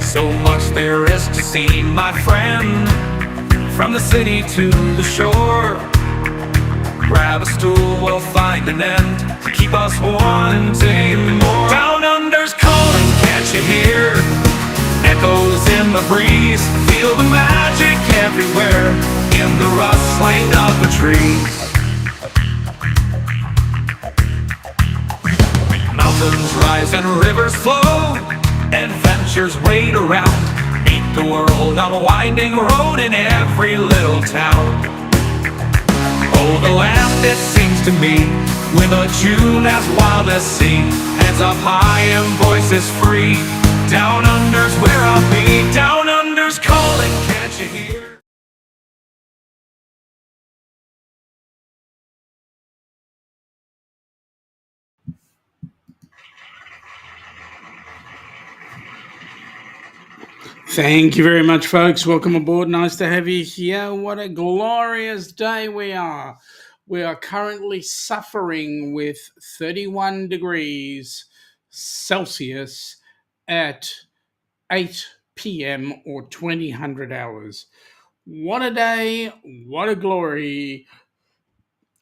So much there is to see, my friend. From the city to the shore, grab a stool, we'll find an end to keep us wanting more. Down under's calling, can't you hear? Echoes in the breeze, feel the magic everywhere, in the rustling of the trees. Mountains rise and rivers flow, adventures wait around. Meet the world on a winding road in every little town. Oh, the land, it sings to me with a tune as wild as sea. Hands up high and voices free. Down under's where I'll be. Down under's calling, can't you hear? Thank you very much, folks. Welcome aboard. Nice to have you here. What a glorious day we are. We are currently suffering with 31 degrees Celsius at 8 p.m. or 2000 hours. What a day. What a glory.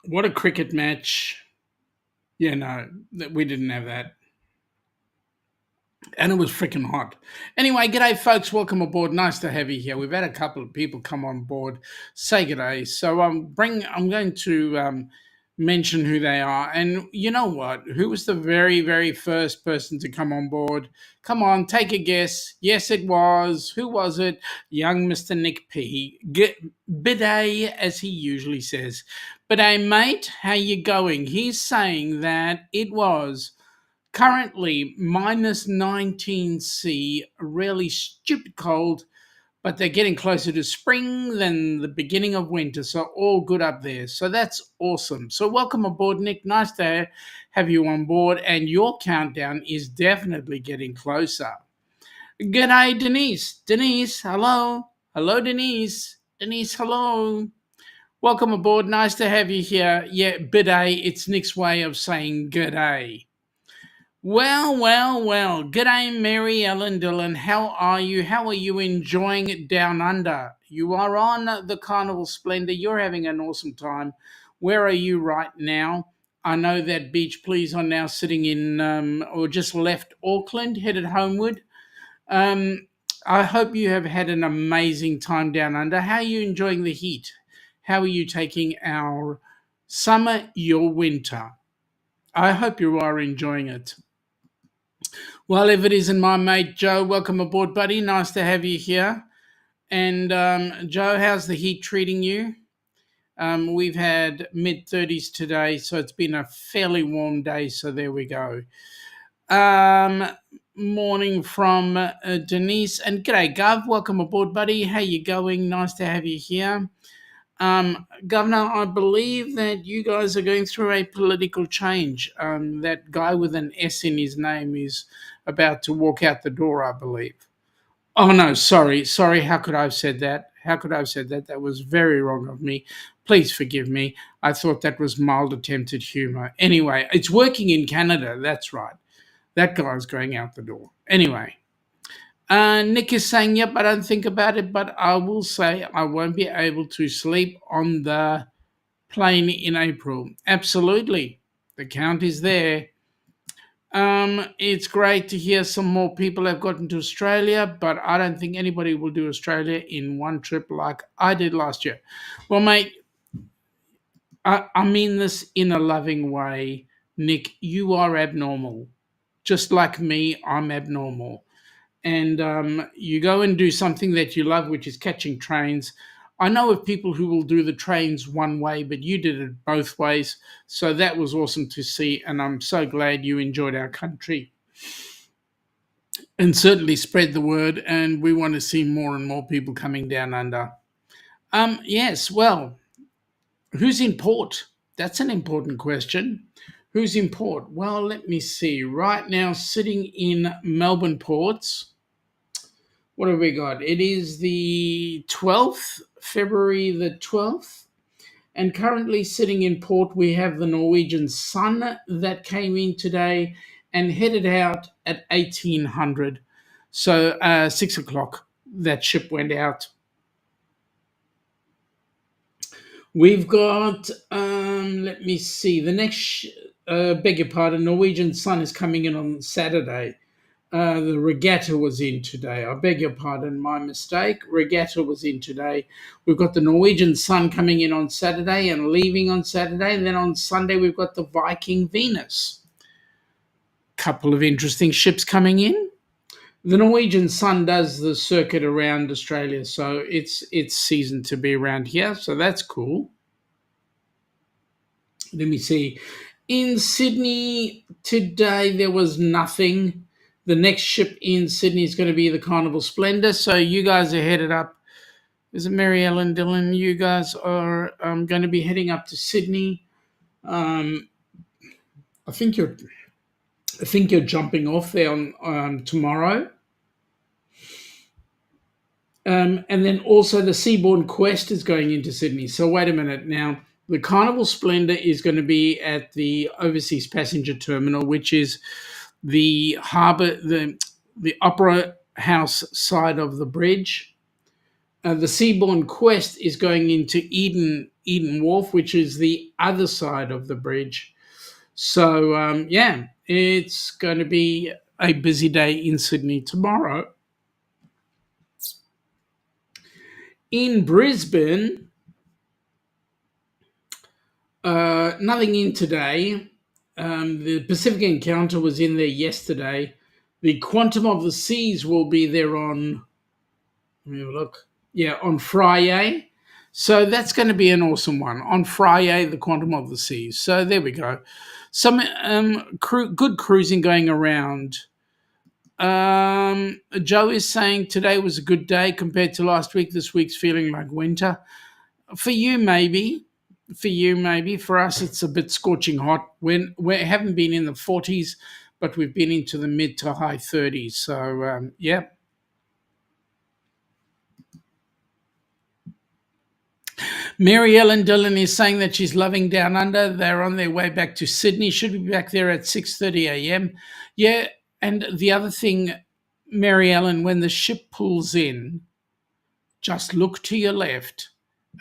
What a cricket match. Yeah, no, we didn't have that. And it was freaking hot. Anyway, g'day, folks. Welcome aboard. Nice to have you here. We've had a couple of people come on board, say g'day. So I'm going to mention who they are. And you know what? Who was the very, very first person to come on board? Come on, take a guess. Yes, it was. Who was it? Young Mr. Nick P. Bidet, as he usually says. Bidet, mate, how you going? He's saying that it was currently minus 19C, really stupid cold, but they're getting closer to spring than the beginning of winter, so all good up there. So that's awesome. So welcome aboard, Nick. Nice to have you on board, and your countdown is definitely getting closer. G'day, Denise. Denise, hello. Hello, Denise. Denise, hello. Welcome aboard. Nice to have you here. Yeah, bidet, it's Nick's way of saying g'day. Well. G'day, Mary Ellen Dillon. How are you? How are you enjoying it down under? You are on the Carnival Splendor. You're having an awesome time. Where are you right now? I know that Beach Please are now sitting in, or just left Auckland, headed homeward. I hope you have had an amazing time down under. How are you enjoying the heat? How are you taking our summer, your winter? I hope you are enjoying it. Well, if it isn't my mate Joe, welcome aboard, buddy. Nice to have you here. And Joe, how's the heat treating you? We've had mid-30s today, so it's been a fairly warm day, so there we go. Morning from Denise. And g'day, Gov. Welcome aboard, buddy. How you going? Nice to have you here. Governor, I believe that you guys are going through a political change. That guy with an S in his name is about to walk out the door, I believe. Oh, no, sorry. How could I have said that? That was very wrong of me. Please forgive me. I thought that was mild attempted humor. Anyway, it's working in Canada. That's right. That guy's going out the door. Anyway. Nick is saying, yep, I don't think about it, but I will say I won't be able to sleep on the plane in April. Absolutely. The count is there. It's great to hear some more people have gotten to Australia, but I don't think anybody will do Australia in one trip like I did last year. Well, mate, I mean this in a loving way. Nick, you are abnormal. Just like me, I'm abnormal. And you go and do something that you love, which is catching trains. I know of people who will do the trains one way, but you did it both ways. So that was awesome to see. And I'm so glad you enjoyed our country and certainly spread the word. And we want to see more and more people coming down under. Yes, well, who's in port? That's an important question. Who's in port? Well, let me see. Right now, sitting in Melbourne ports. What have we got? It is the 12th, February the 12th. And currently sitting in port, we have the Norwegian Sun that came in today and headed out at 1800. So 6 o'clock, that ship went out. We've got, let me see, the next, beg your pardon, Norwegian Sun is coming in on Saturday. The regatta was in today. I beg your pardon, my mistake. Regatta was in today. We've got the Norwegian Sun coming in on Saturday and leaving on Saturday. And then on Sunday, we've got the Viking Venus. Couple of interesting ships coming in. The Norwegian Sun does the circuit around Australia, so it's season to be around here. So that's cool. Let me see. In Sydney today, there was nothing. The next ship in Sydney is going to be the Carnival Splendor. So you guys are headed up. Is it Mary Ellen Dillon? You guys are going to be heading up to Sydney. I think you're jumping off there on tomorrow. And then also the Seabourn Quest is going into Sydney. So wait a minute now. The Carnival Splendor is going to be at the Overseas Passenger Terminal, which is the harbour, the Opera House side of the bridge. The Seabourn Quest is going into Eden Wharf, which is the other side of the bridge. So yeah, it's going to be a busy day in Sydney tomorrow. In Brisbane, nothing in today. The Pacific Encounter was in there yesterday. The Quantum of the Seas will be there on, let me have a look. Yeah, on Friday. So that's going to be an awesome one. On Friday, the Quantum of the Seas. So there we go. Some good cruising going around. Joe is saying today was a good day compared to last week. This week's feeling like winter. For you, maybe. For us, it's a bit scorching hot. We haven't been in the 40s, but we've been into the mid to high 30s. So, yeah. Mary Ellen Dillon is saying that she's loving Downunder. They're on their way back to Sydney. Should be back there at 6:30 a.m. Yeah, and the other thing, Mary Ellen, when the ship pulls in, just look to your left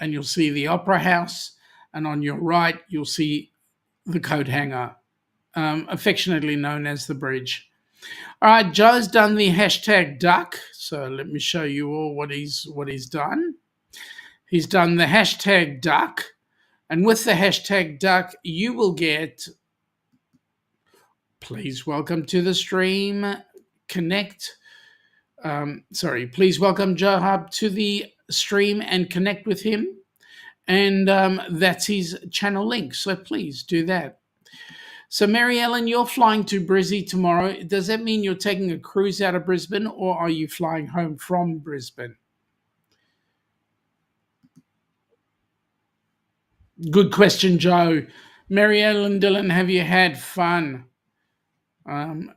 and you'll see the Opera House, and on your right, you'll see the coat hanger, affectionately known as the bridge. All right, Joe's done the hashtag duck. So let me show you all what he's done. He's done the hashtag duck. And with the hashtag duck, you will get, please welcome to the stream, connect. Please welcome Joe Hub to the stream and connect with him. And that's his channel link. So please do that. So Mary Ellen, you're flying to Brizzy tomorrow. Does that mean you're taking a cruise out of Brisbane, or are you flying home from Brisbane? Good question, Joe. Mary Ellen Dillon, have you had fun? I'm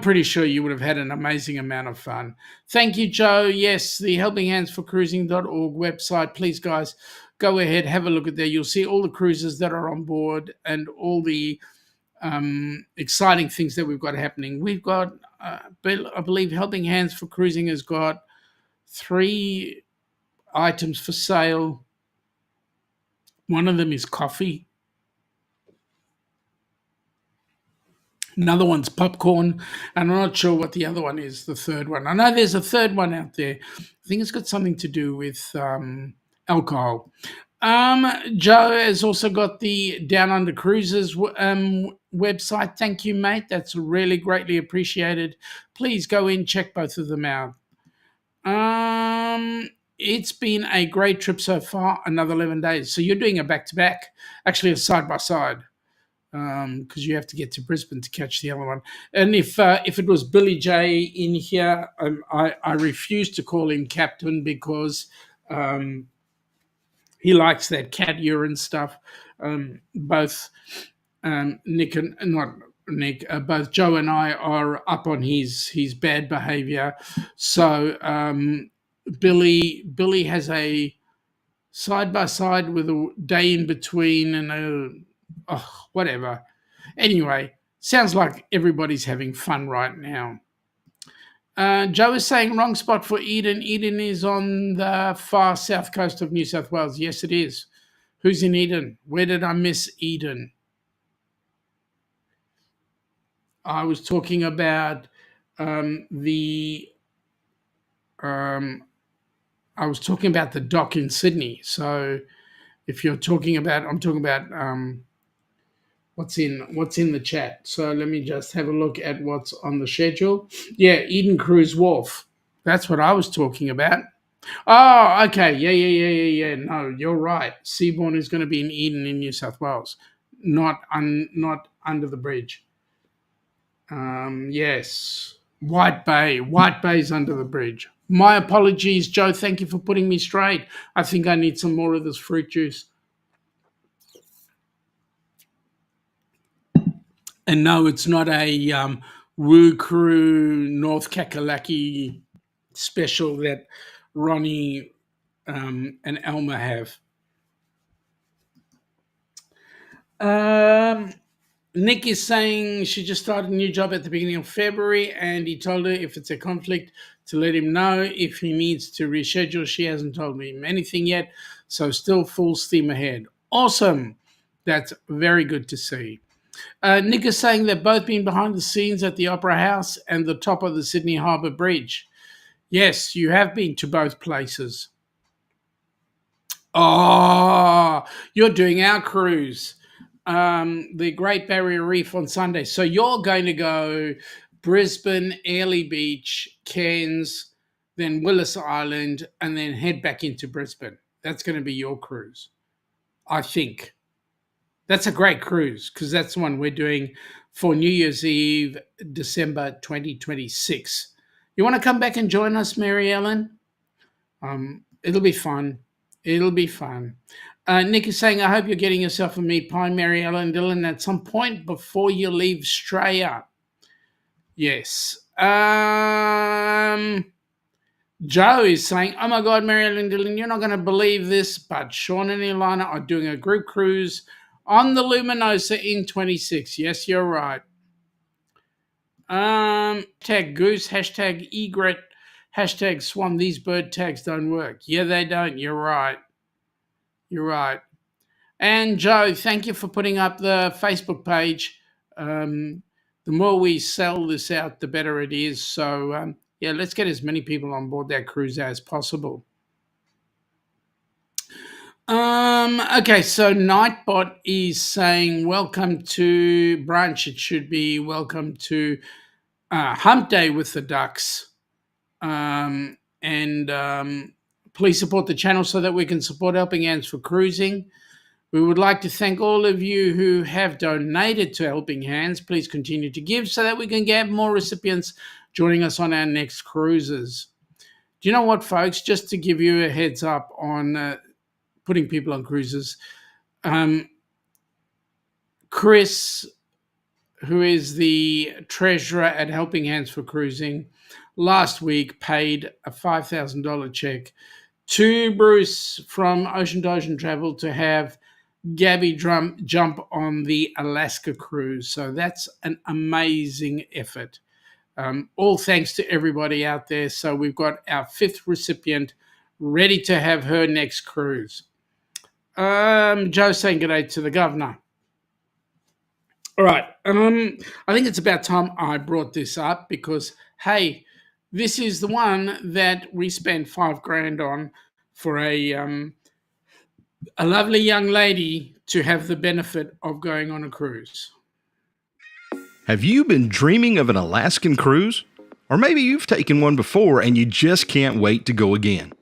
pretty sure you would have had an amazing amount of fun. Thank you, Joe. Yes, the helpinghandsforcruising.org website. Please, guys, go ahead, have a look at there. You'll see all the cruises that are on board and all the exciting things that we've got happening. We've got, I believe, Helping Hands for Cruising has got 3 items for sale. One of them is coffee. Another one's popcorn. And I'm not sure what the other one is, the third one. I know there's a third one out there. I think it's got something to do with alcohol. Joe has also got the Downunder Cruises website. Thank you, mate. That's really greatly appreciated. Please go in, check both of them out. It's been a great trip so far, another 11 days. So you're doing a back-to-back, actually a side-by-side, because you have to get to Brisbane to catch the other one. And if it was Billy J in here, I refuse to call him captain because he likes that cat urine stuff. Both Nick and not Nick, both Joe and I are up on his bad behaviour. So Billy has a side by side with a day in between and whatever. Anyway, sounds like everybody's having fun right now. Joe is saying wrong spot for Eden. Eden is on the far south coast of New South Wales. Yes, it is. Who's in Eden? Where did I miss Eden? I was talking about the I was talking about the dock in Sydney. So if you're talking about, I'm talking about what's in the chat. So let me just have a look at what's on the schedule. Yeah, Eden Cruise Wharf. That's what I was talking about. Oh, okay. Yeah. No, you're right. Seabourn is going to be in Eden in New South Wales, not under the bridge. Yes, White Bay. White Bay's under the bridge. My apologies, Joe. Thank you for putting me straight. I think I need some more of this fruit juice. And no, it's not a Woo Crew North Kakalaki special that Ronnie and Elmer have. Nick is saying she just started a new job at the beginning of February, and he told her if it's a conflict to let him know. If he needs to reschedule, she hasn't told him anything yet, so still full steam ahead. Awesome. That's very good to see. Nick is saying they've both been behind the scenes at the Opera House and the top of the Sydney Harbour Bridge. Yes, you have been to both places. Oh, you're doing our cruise, the Great Barrier Reef on Sunday. So you're going to go Brisbane, Airlie Beach, Cairns, then Willis Island, and then head back into Brisbane. That's going to be your cruise, I think. That's a great cruise because that's the one we're doing for New Year's Eve, December 2026. You want to come back and join us, Mary Ellen? It'll be fun. It'll be fun. Nick is saying, I hope you're getting yourself a meat pie, Mary Ellen Dillon, at some point before you leave Australia. Yes. Joe is saying, oh my God, Mary Ellen Dillon, you're not going to believe this, but Shaun and Ilana are doing a group cruise on the Luminosa in 26. Yes, you're right. Hashtag goose, hashtag egret, hashtag swan. These bird tags don't work. Yeah, they don't. You're right. You're right. And Joe, thank you for putting up the Facebook page. The more we sell this out, the better it is. So, yeah, let's get as many people on board that cruise as possible. Okay, so Nightbot is saying, welcome to brunch. It should be welcome to Hump Day with the Ducks. And please support the channel so that we can support Helping Hands for Cruising. We would like to thank all of you who have donated to Helping Hands. Please continue to give so that we can get more recipients joining us on our next cruises. Do you know what, folks? Just to give you a heads up on putting people on cruises, Chris, who is the treasurer at Helping Hands for Cruising, last week paid a $5,000 check to Bruce from Ocean to Ocean Travel to have Gabby jump on the Alaska cruise. So that's an amazing effort. All thanks to everybody out there. So we've got our 5th recipient ready to have her next cruise. Joe saying good day to the governor. All right. I think it's about time I brought this up because, hey, this is the one that we spent $5,000 on for a lovely young lady to have the benefit of going on a cruise. Have you been dreaming of an Alaskan cruise? Or maybe you've taken one before and you just can't wait to go again.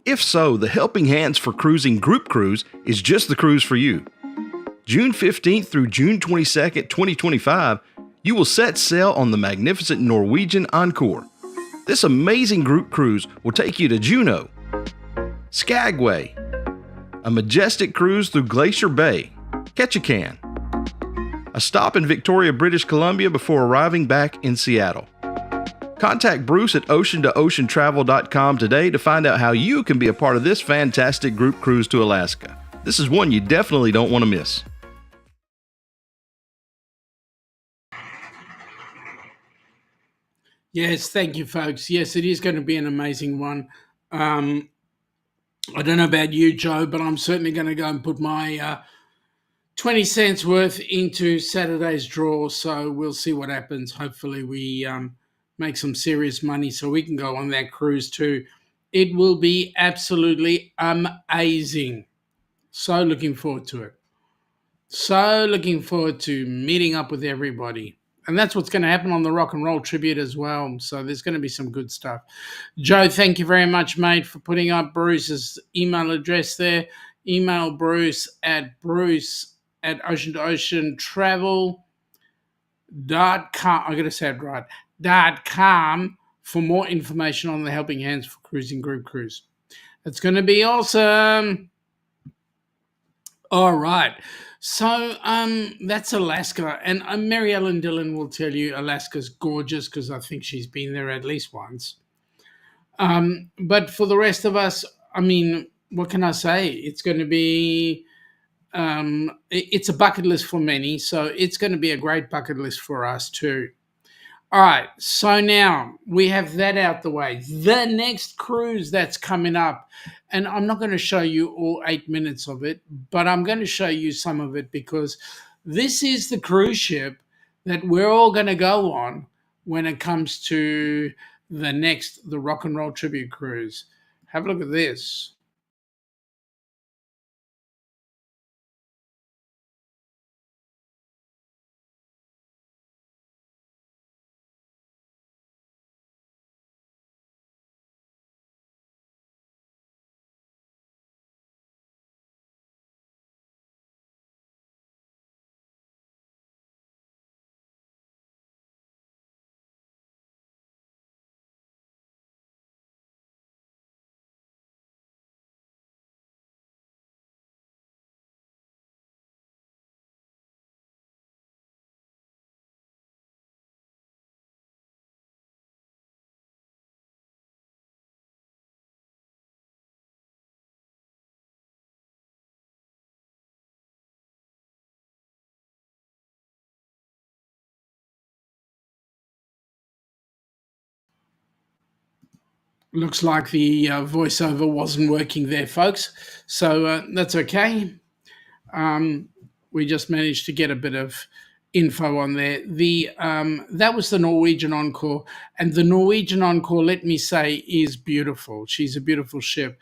If so, the Helping Hands for Cruising Group Cruise is just the cruise for you. June 15th through June 22nd, 2025, you will set sail on the magnificent Norwegian Encore. This amazing group cruise will take you to Juneau, Skagway, a majestic cruise through Glacier Bay, Ketchikan, a stop in Victoria, British Columbia before arriving back in Seattle. Contact Bruce at ocean2oceantravel.com today to find out how you can be a part of this fantastic group cruise to Alaska. This is one you definitely don't want to miss. Yes, thank you, folks. Yes, it is going to be an amazing one. I don't know about you, Joe, but I'm certainly going to go and put my 20 cents worth into Saturday's draw. So we'll see what happens. Hopefully, we make some serious money so we can go on that cruise too. It will be absolutely amazing. So looking forward to it. So looking forward to meeting up with everybody. And that's what's going to happen on the Rock and Roll Tribute as well. So there's going to be some good stuff. Joe, thank you very much, mate, for putting up Bruce's email address there. Email Bruce at ocean to ocean travel.com. I got to say it right. .com for more information on the Helping Hands for Cruising Group Cruise. It's going to be awesome. All right. So that's Alaska. And Mary Ellen Dillon will tell you Alaska's gorgeous because I think she's been there at least once. But for the rest of us, I mean, what can I say? It's going to be, it's a bucket list for many. So it's going to be a great bucket list for us too. All right, so now we have that out the way. The next cruise that's coming up, and I'm not going to show you all 8 minutes of it, but I'm going to show you some of it because this is the cruise ship that we're all going to go on when it comes to the Rock and Roll Tribute Cruise. Have a look at this. Looks like the voiceover wasn't working there, folks. So that's okay. We just managed to get a bit of info on there. That was the Norwegian Encore, and the Norwegian Encore, let me say, is beautiful. She's a beautiful ship.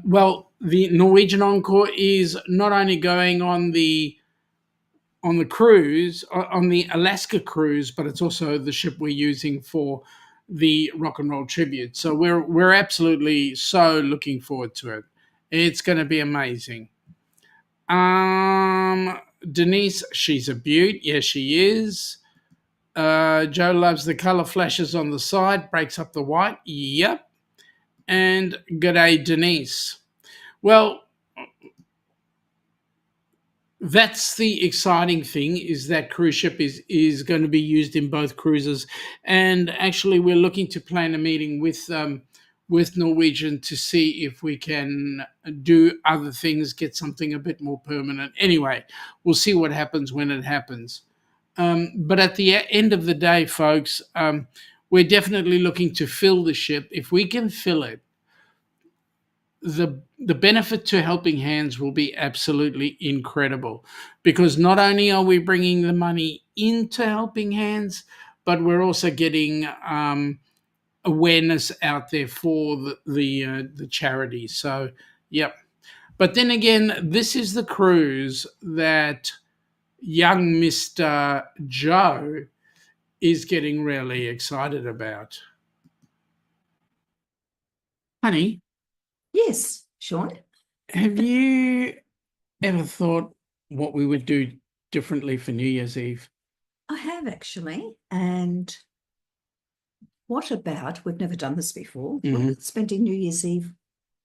Well, the Norwegian Encore is not only going on the cruise, on the Alaska cruise, but it's also the ship we're using for the Rock and Roll Tribute. So we're absolutely so looking forward to it. It's going to be amazing. Denise, she's a beaut. Yes, she is. Joe loves the color flashes on the side, breaks up the white. Yep. And g'day, Denise. Well, that's the exciting thing, is that cruise ship is going to be used in both cruises. And actually, we're looking to plan a meeting with Norwegian to see if we can do other things, get something a bit more permanent. Anyway, we'll see what happens when it happens. But at the end of the day, folks, we're definitely looking to fill the ship. If we can fill it, the benefit to Helping Hands will be absolutely incredible, because not only are we bringing the money into Helping Hands, but we're also getting awareness out there for the charity. So, yep. But then again, this is the cruise that young Mr. Joe is getting really excited about. Honey, Yes, Shaun. have you ever thought what we would do differently for New Year's Eve? I have actually. And what about, we've never done this before, spending New Year's Eve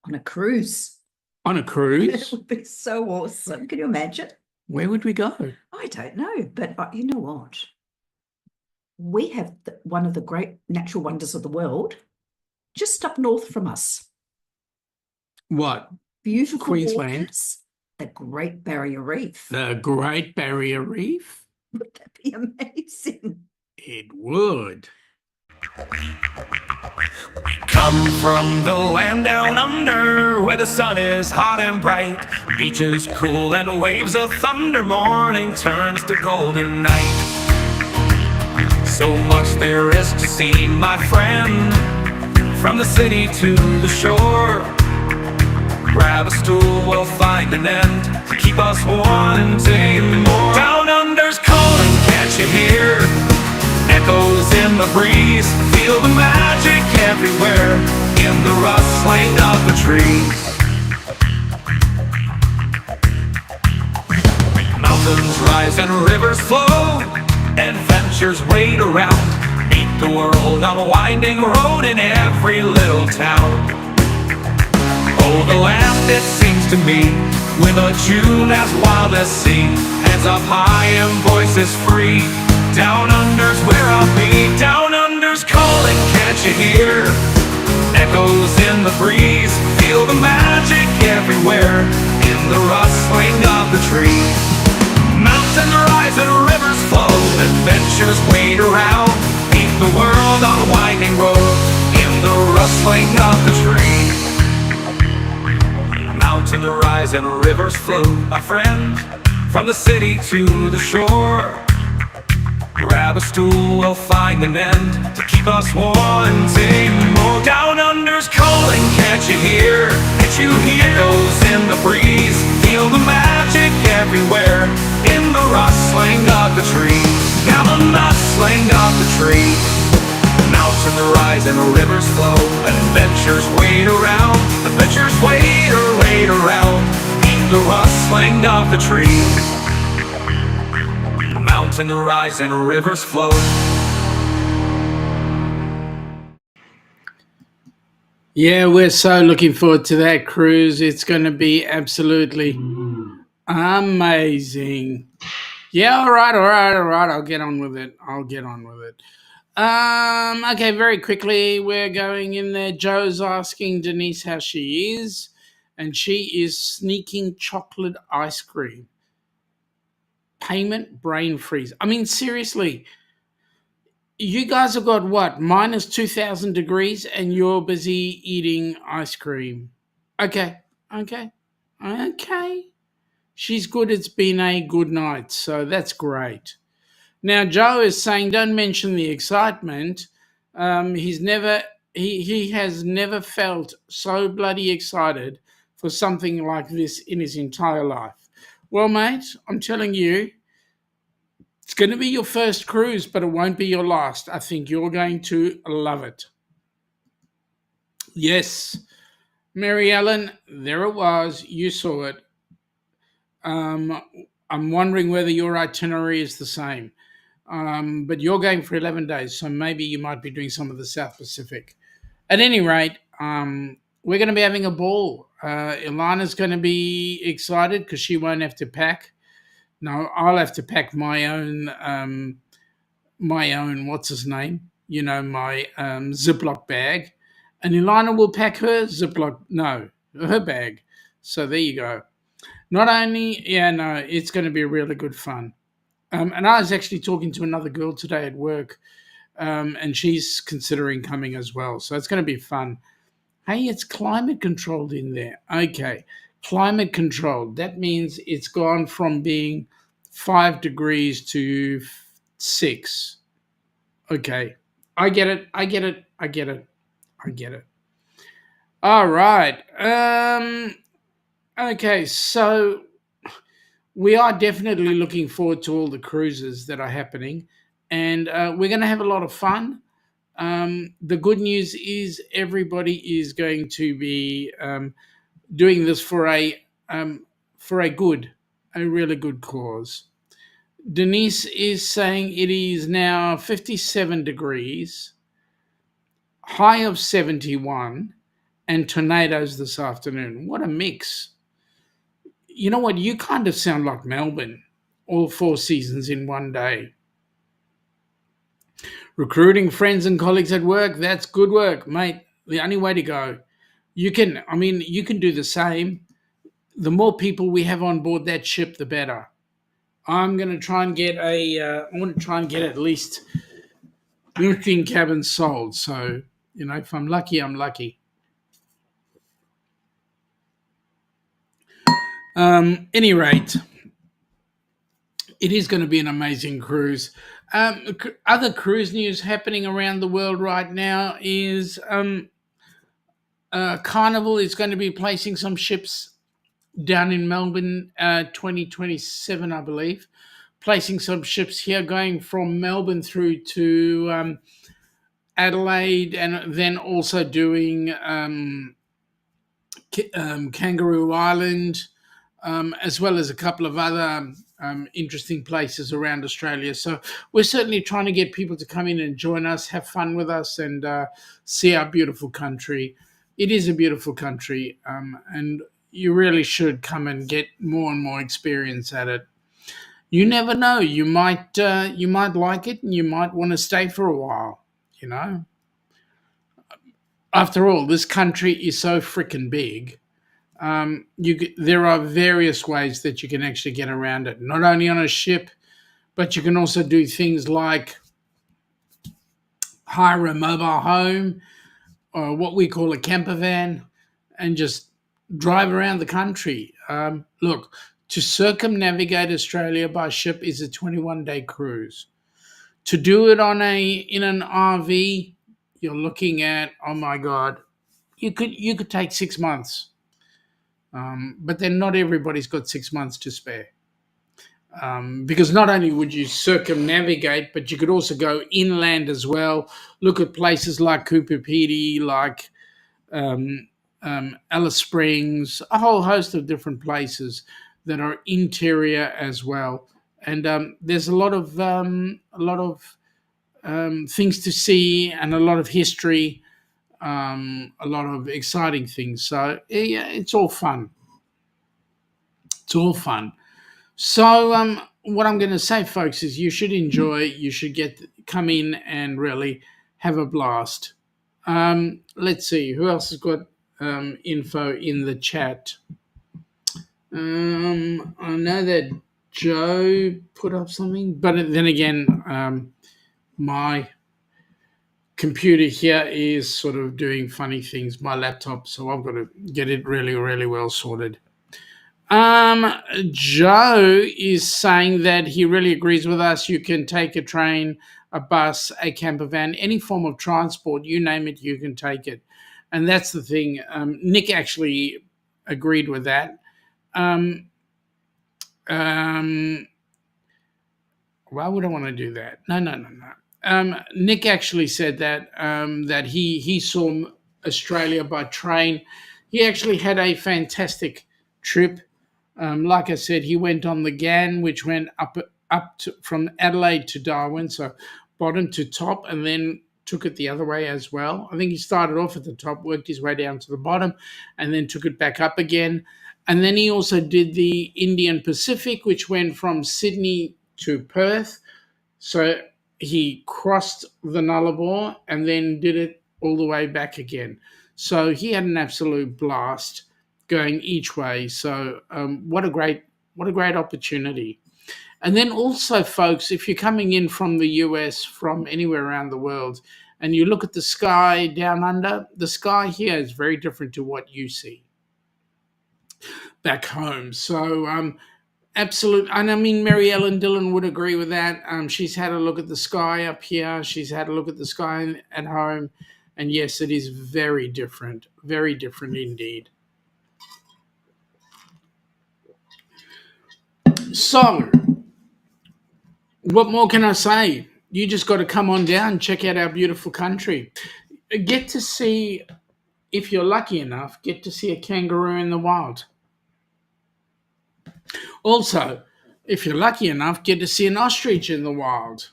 on a cruise? On a It cruise? would be so awesome. Can you imagine? Where would we go? I don't know, but you know what? We have one of the great natural wonders of the world just up north from us. What? Beautiful Queensland? waters, the Great Barrier Reef. The Great Barrier Reef? Would that be amazing? It would. Come from the land down under, where the sun is hot and bright, beaches cool and waves of thunder, morning turns to golden night. So much there is to see, my friend, from the city to the shore. Grab a stool, we'll find an end to keep us wanting more. Down under's calling, can't you hear? Echoes in the breeze, feel the magic everywhere, in the rustling of the trees. Mountains rise and rivers flow, adventures wait around, meet the world on a winding road in every little town. Oh, the land, it seems to me, with a tune as wild as sea, hands up high and voices free. Down under's where I'll be. Down under's calling, can't you hear? Echoes in the breeze, feel the magic everywhere, in the rustling of the trees. Mountains rise and rivers flow, adventures wait around, meet the world on a winding road, in the rustling of the trees. Mountains rise and rivers flow, my friend, from the city to the shore. Grab a stool, we'll find an end to keep us wanting more. Down under's calling, can't you hear? Can't you hear? Echoes in the breeze, feel the magic everywhere, in the rustling of the trees. Now the rustling of the trees. Mountains rise and rivers flow, and adventures wait around. Adventures wait around, in the rustling of the trees. Mountains rise and rivers flow. Yeah, we're so looking forward to that cruise. It's going to be absolutely amazing. Yeah, all right. I'll get on with it. Okay, very quickly, we're going in there. Joe's asking Denise how she is, and she is sneaking chocolate ice cream. Payment brain freeze. I mean, seriously, you guys have got what, minus 2,000 degrees, and you're busy eating ice cream. Okay. She's good. It's been a good night, so that's great. Now, Joe is saying, don't mention the excitement. He has never felt so bloody excited for something like this in his entire life. Well, mate, I'm telling you, it's going to be your first cruise, but it won't be your last. I think you're going to love it. Yes, Mary Ellen, there it was. You saw it. I'm wondering whether your itinerary is the same. But you're going for 11 days, so maybe you might be doing some of the South Pacific. At any rate, we're going to be having a ball. Ilana's going to be excited because she won't have to pack. No, I'll have to pack my own, what's his name? My Ziploc bag. And Ilana will pack her her bag. So there you go. Not only, it's going to be really good fun. And I was actually talking to another girl today at work, and she's considering coming as well. So it's going to be fun. Hey, it's climate controlled in there. Okay, climate controlled. That means it's gone from being 5 degrees to 6. Okay, I get it. All right. Okay, so we are definitely looking forward to all the cruises that are happening, and we're going to have a lot of fun. The good news is everybody is going to be doing this for a really good cause. Denise is saying it is now 57 degrees, high of 71, and tornadoes this afternoon. What a mix. You know what? You kind of sound like Melbourne, all 4 seasons in one day. Recruiting friends and colleagues at work, that's good work, mate. The only way to go. You can do the same. The more people we have on board that ship, the better. I'm going to try and get at least 15 cabins sold. So If I'm lucky, I'm lucky. Any rate, it is going to be an amazing cruise. Other cruise news happening around the world right now is Carnival is going to be placing some ships down in Melbourne, 2027, I believe. Placing some ships here, going from Melbourne through to Adelaide, and then also doing Kangaroo Island, as well as a couple of other interesting places around Australia. So we're certainly trying to get people to come in and join us, have fun with us, and see our beautiful country. It is a beautiful country, and you really should come and get more and more experience at it. You never know. You might like it, and you might want to stay for a while. You know, after all, this country is so freaking big. There are various ways that you can actually get around it. Not only on a ship, but you can also do things like hire a mobile home or what we call a camper van and just drive around the country. Look, to circumnavigate Australia by ship is a 21-day cruise. To do it in an RV, you're looking at, oh my God, you could take 6 months. But then not everybody's got 6 months to spare. Because not only would you circumnavigate, but you could also go inland as well. Look at places like Cooper Pedy, like Alice Springs, a whole host of different places that are interior as well. And there's a lot of things to see and a lot of history, a lot of exciting things. So yeah, it's all fun. It's all fun. So what I'm going to say, folks, is you should enjoy. You should come in and really have a blast. Let's see who else has got info in the chat. I know that Joe put up something, but then again, my computer here is sort of doing funny things, my laptop, so I've got to get it really, really well sorted. Joe is saying that he really agrees with us. You can take a train, a bus, a camper van, any form of transport, you name it, you can take it. And that's the thing. Nick actually agreed with that. Why would I want to do that? No. Nick actually said that that he saw Australia by train. He actually had a fantastic trip. Like I said, he went on the GAN, which went from Adelaide to Darwin, so bottom to top, and then took it the other way as well. I think he started off at the top, worked his way down to the bottom, and then took it back up again. And then he also did the Indian Pacific, which went from Sydney to Perth. So he crossed the Nullarbor and then did it all the way back again. So he had an absolute blast going each way. So what a great opportunity. And then also, folks, if you're coming in from the US, from anywhere around the world, and you look at the sky down under, the sky here is very different to what you see back home. So absolute, and I mean, Mary Ellen Dillon would agree with that. She's had a look at the sky up here. She's had a look at the sky at home. And yes, it is very different indeed. So, what more can I say? You just got to come on down, check out our beautiful country. Get to see, if you're lucky enough, get to see a kangaroo in the wild. Also, if you're lucky enough, get to see an ostrich in the wild.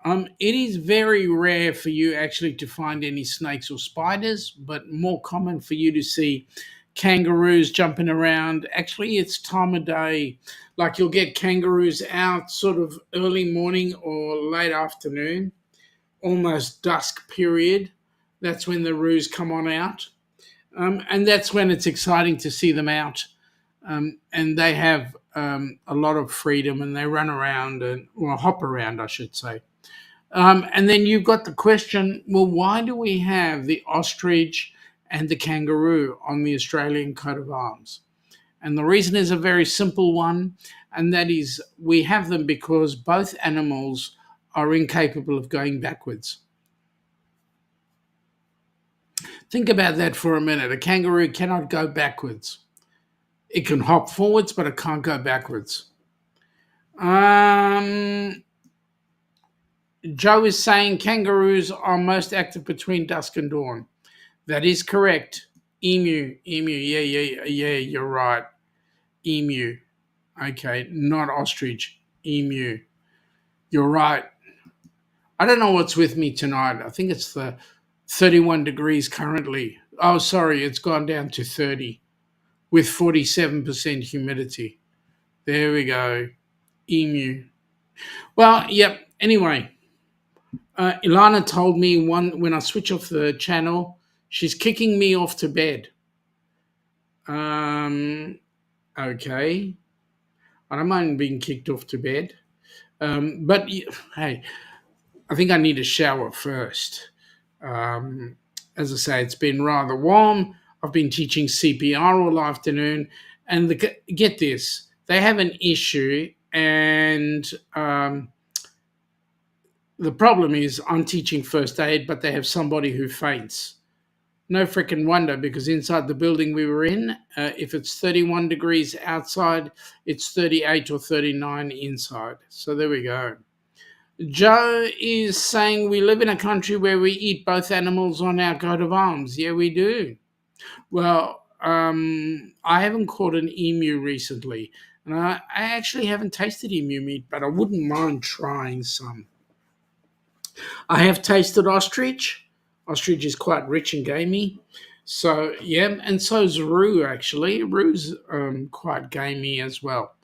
It is very rare for you actually to find any snakes or spiders, but more common for you to see kangaroos jumping around. Actually, it's time of day. Like you'll get kangaroos out sort of early morning or late afternoon, almost dusk period. That's when the roos come on out. And that's when it's exciting to see them out. And they have a lot of freedom and they run around or hop around, I should say. And then you've got the question, well, why do we have the ostrich and the kangaroo on the Australian coat of arms? And the reason is a very simple one, and that is we have them because both animals are incapable of going backwards. Think about that for a minute. A kangaroo cannot go backwards. It can hop forwards, but it can't go backwards. Joe is saying kangaroos are most active between dusk and dawn. That is correct. Emu. Yeah, you're right. Emu. Okay, not ostrich. Emu. You're right. I don't know what's with me tonight. I think it's the 31 degrees currently. Oh, sorry, it's gone down to 30 with 47% humidity. There we go. Emu. Well, yep. Anyway, Ilana told me when I switch off the channel, she's kicking me off to bed. Okay. I don't mind being kicked off to bed. But hey, I think I need a shower first. As I say, it's been rather warm. I've been teaching CPR all afternoon. And get this, they have an issue, and the problem is I'm teaching first aid, but they have somebody who faints. No freaking wonder, because inside the building we were in, if it's 31 degrees outside, it's 38 or 39 inside. So there we go. Joe is saying we live in a country where we eat both animals on our coat of arms. Yeah, we do. Well, I haven't caught an emu recently, and I actually haven't tasted emu meat, but I wouldn't mind trying some. I have tasted ostrich. Ostrich is quite rich and gamey. So, yeah, and so is roo, actually. Roo's quite gamey as well.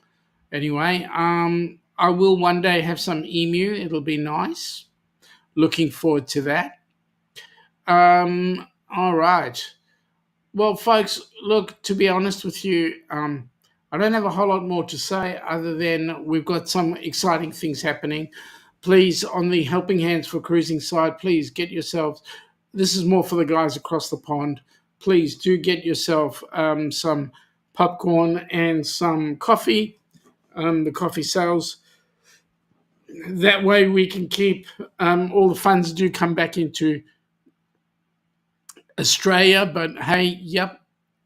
Anyway, I will one day have some emu. It'll be nice. Looking forward to that. All right. Well, folks, look, to be honest with you, I don't have a whole lot more to say other than we've got some exciting things happening. Please, on the Helping Hands for Cruising side, please get yourselves, this is more for the guys across the pond, please do get yourself some popcorn and some coffee, the coffee sales. That way we can keep, all the funds do come back into Australia, but hey, yep,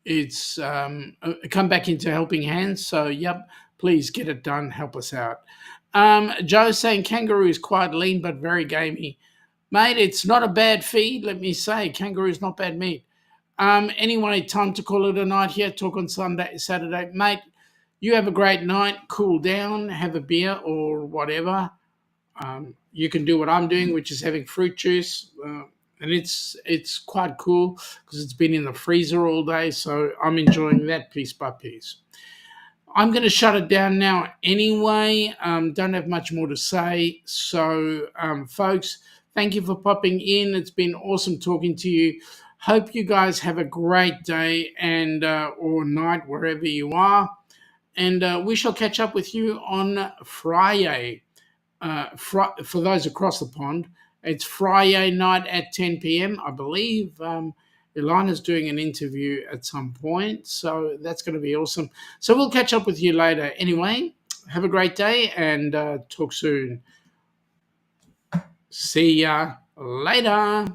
it's come back into Helping Hands. So, yep, please get it done. Help us out. Joe's saying kangaroo is quite lean but very gamey. Mate, it's not a bad feed, let me say. Kangaroo is not bad meat. Anyway, time to call it a night here. Talk on Saturday. Mate, you have a great night. Cool down. Have a beer or whatever. You can do what I'm doing, which is having fruit juice. And it's quite cool because it's been in the freezer all day. So I'm enjoying that piece by piece. I'm going to shut it down now anyway. Don't have much more to say. So, folks, thank you for popping in. It's been awesome talking to you. Hope you guys have a great day and or night wherever you are. And we shall catch up with you on Friday. For those across the pond, it's Friday night at 10 p.m. I believe Ilana's doing an interview at some point, so that's going to be awesome. So we'll catch up with you later. Anyway, have a great day and talk soon. See ya later.